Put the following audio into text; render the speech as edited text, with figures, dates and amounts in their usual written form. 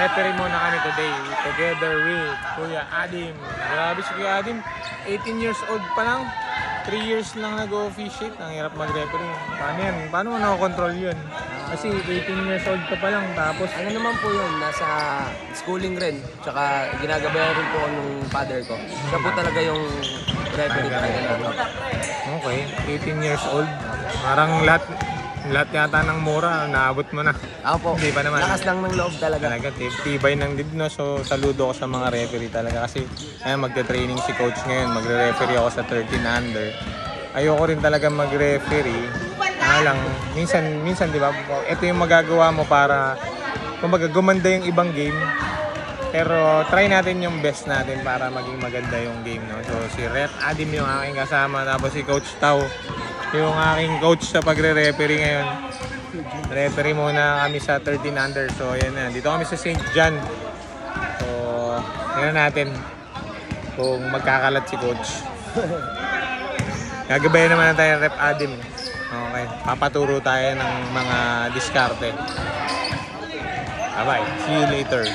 referee muna kami today together with Kuya Adim. Grabe si Kuya Adim, 18 years old pa lang. 3 years lang nag-officiate. Ang hirap mag-referee. Paano yan? Paano mo na-control yun? Kasi 18 years old ka pa lang. Tapos Ano naman po yun, nasa schooling rin. Tsaka ginagabayan rin po nung father ko. Siya po talaga yung referee talaga namin. okay, 18 years old. Parang lahat yata ng mura, naabot mo na. Ako po, Hindi pa naman. lakas lang ng loob talaga. Talaga, tibay ng dibno. So, saludo ko sa mga referee talaga. Kasi, magte-training si coach ngayon. Magre-referee ako sa 13 under. Ayoko rin talaga mag-referee. Lang, minsan, di ba? Ito yung magagawa mo para, kumbaga, gumanda yung ibang game. Pero, try natin yung best natin para maging maganda yung game, no? So, si Ret Adim yung aking kasama. Tapos si Coach Tau, yung aking coach sa pagre-referee ngayon. Referee muna kami sa 13 under. So, ayan na. Dito kami sa St. John. So, tingnan natin kung magkakalat si coach. Gagabayan naman na tayo Rep Adim. Okay. Papaturo tayo ng mga diskarte. Bye-bye. See you later.